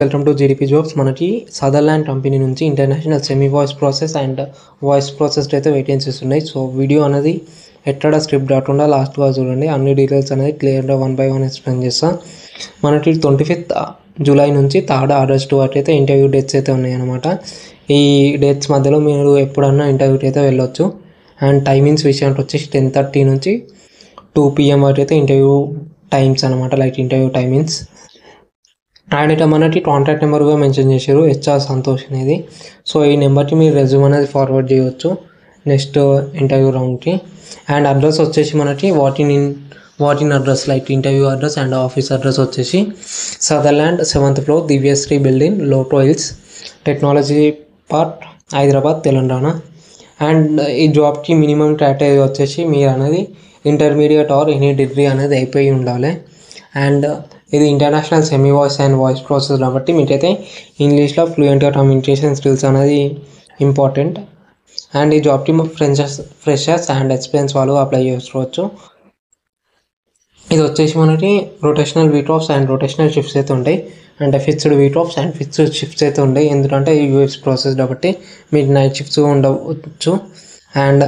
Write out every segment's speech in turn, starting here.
Welcome to GDP jobs. మనకి Sutherland company నుంచి international semi voice process and voice process అయితే vacancies ఉన్నాయి. So video అనేది ఎక్కడ స్క్రిప్ట్ రాకుండా లాస్ట్గా చూడండి. అన్ని డీటెయిల్స్ అనేది క్లియర్గా 1 by 1 ఎక్స్ప్లెయిన్ చేస్తాను. మనకి 25th జూలై నుంచి 3rd ఆగస్టు వరకు అయితే ఇంటర్వ్యూ డేట్స్ అయితే ఉన్నాయన్నమాట. ఈ డేట్స్ మధ్యలో మీరు ఎప్పుడన్నా ఇంటర్వ్యూకి అయితే వెళ్ళొచ్చు. అండ్ టైమింగ్స్ విషయానికి వచ్చేసి 10:30 నుంచి 2 PM వరకు అయితే ఇంటర్వ్యూ టైమ్స్ అనమాట, లైక్ ఇంటర్వ్యూ టైమింగ్స్. అండ్ ఇట్లా మనకి కాంటాక్ట్ నెంబర్గా మెన్షన్ చేశారు, హెచ్ఆర్ సంతోష్ అనేది. సో ఈ నెంబర్కి మీరు రెజ్యూమ్ అనేది ఫార్వర్డ్ చేయవచ్చు నెక్స్ట్ ఇంటర్వ్యూ రౌండ్కి. అండ్ అడ్రస్ వచ్చేసి మనకి వాటిన్ address, like interview address and office address వచ్చేసి Sutherland 7th floor Divyasree building, లోటో hills, technology park, Hyderabad, Telangana. And ఈ జాబ్కి మినిమం క్రైటీరియా వచ్చేసి మీరు అనేది ఇంటర్మీడియట్ ఆర్ ఎనీ డిగ్రీ అనేది అయిపోయి ఉండాలి. అండ్ ఇది international semi voice and voice process కాబట్టి మీకైతే ఇంగ్లీష్లో ఫ్లూయెంట్గా కమ్యూనికేషన్ స్కిల్స్ అనేది ఇంపార్టెంట్. అండ్ ఈ జాబ్కి ఫ్రెషర్స్ అండ్ ఎక్స్పీరియన్స్ వాళ్ళు అప్లై చేసుకోవచ్చు. ఇది వచ్చేసి మనకి rotational week offs and rotational shifts అయితే ఉంటాయి. అంటే fixed week offs and fixed shifts అయితే ఉంటాయి. ఎందుకంటే యూఎస్ ప్రాసెస్ కాబట్టి మీకు నైట్ షిఫ్ట్స్ ఉండవచ్చు. అండ్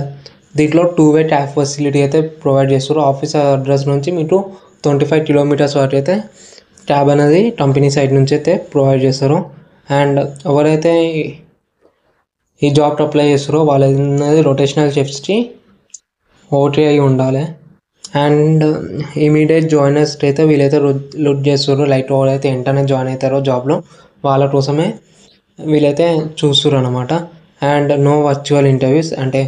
దీంట్లో 2-way ట్యాబ్ ఫెసిలిటీ అయితే ప్రొవైడ్ చేస్తారు. ఆఫీస్ అడ్రస్ నుంచి మీకు 25 kilometers వరకు అయితే క్యాబ్ అనేది కంపెనీ సైడ్ నుంచి అయితే ప్రొవైడ్ చేస్తారు. అండ్ ఎవరైతే ఈ జాబ్కి అప్లై చేస్తారో వాళ్ళు అనేది రొటేషనల్ షిఫ్ట్స్కి ఓటీ అయి ఉండాలి. అండ్ ఇమీడియట్ జాయినర్స్ అయితే వీళ్ళైతే లుక్ చేస్తారు, లైక్ ఎవరైతే వెంటనే జాయిన్ అవుతారో జాబ్లో వాళ్ళ కోసమే వీళ్ళైతే చూస్తారు అనమాట. అండ్ నో వర్చువల్ ఇంటర్వ్యూస్, అంటే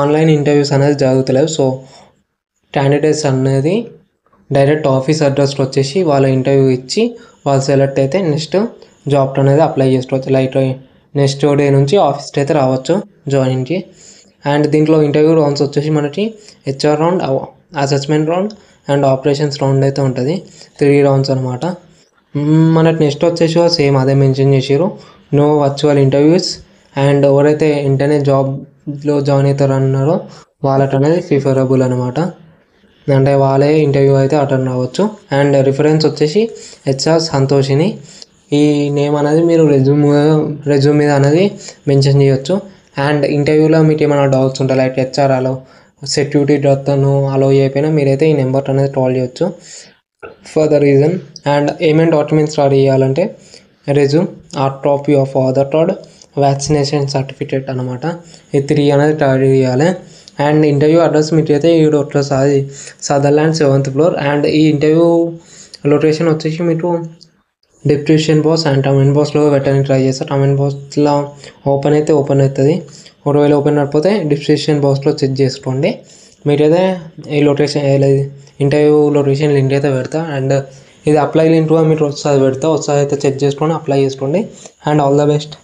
ఆన్లైన్ ఇంటర్వ్యూస్ అనేది జరుగుతలేవు. సో క్యాండిడేట్స్ అనేది డైరెక్ట్ ఆఫీస్ అడ్రస్కి వచ్చేసి వాళ్ళ ఇంటర్వ్యూ ఇచ్చి వాళ్ళు సెలెక్ట్ అయితే నెక్స్ట్ జాబ్ అనేది అప్లై చేసుకోవచ్చు. లైక్ నెక్స్ట్ డే నుంచి ఆఫీస్కి అయితే రావచ్చు జాయినింగ్కి. అండ్ దీంట్లో ఇంటర్వ్యూ రౌండ్స్ వచ్చేసి మనకి HR round, assessment round and operations round అయితే ఉంటుంది. 3 rounds అనమాట. మనకి నెక్స్ట్ వచ్చేసి సేమ్ అదే మెన్షన్ చేసారు, నో వర్చువల్ ఇంటర్వ్యూస్. అండ్ ఎవరైతే వెంటనే జాబ్లో జాయిన్ అవుతారు అన్నారో వాళ్ళకి అనేది ప్రిఫరబుల్ అనమాట, అంటే వాళ్ళే ఇంటర్వ్యూ అయితే అటెండ్ అవ్వచ్చు. అండ్ రిఫరెన్స్ వచ్చేసి హెచ్ఆర్ సంతోషిని. ఈ నేమ్ అనేది మీరు రెజ్యూమ్ మీద అనేది మెన్షన్ చేయొచ్చు. అండ్ ఇంటర్వ్యూలో మీకు ఏమైనా డౌట్స్ ఉంటాయి, లైక్ హెచ్ఆర్ అలో సెక్యూరిటీ అతను అలో అయిపోయినా మీరైతే ఈ నెంబర్ అనేది కాల్ చేయొచ్చు ఫర్ ద రీజన్. అండ్ ఏమేమి డాక్యుమెంట్స్ రెడీ చేయాలంటే resume, hard copy of Aadhaar card, vaccination certificate అనమాట. ఈ 3 అనేది రెడీ చేయాలి. అండ్ ఇంటర్వ్యూ అడ్రస్ మీకు అయితే ఈ అడ్రస్ అది సదర్లాండ్ 7th floor. అండ్ ఈ ఇంటర్వ్యూ లొకేషన్ వచ్చేసి మీకు డిస్క్రిప్షన్ బాక్స్ అండ్ కమెంట్ బాక్స్లో పెట్టడానికి ట్రై చేస్తారు. కమెంట్ బాక్స్లో ఓపెన్ అవుతుంది. ఒకవేళ ఓపెన్ అయిపోతే డిస్క్రిప్షన్ బాక్స్లో చెక్ చేసుకోండి. మీరైతే ఈ లొకేషన్ ఇంటర్వ్యూ లొకేషన్ లింక్ అయితే పెడతా. అండ్ ఇది అప్లై లింక్ మీరు ఒకసారి పెడతా, ఒకసారి అయితే చెక్ చేసుకోండి, అప్లై చేసుకోండి. And all the best.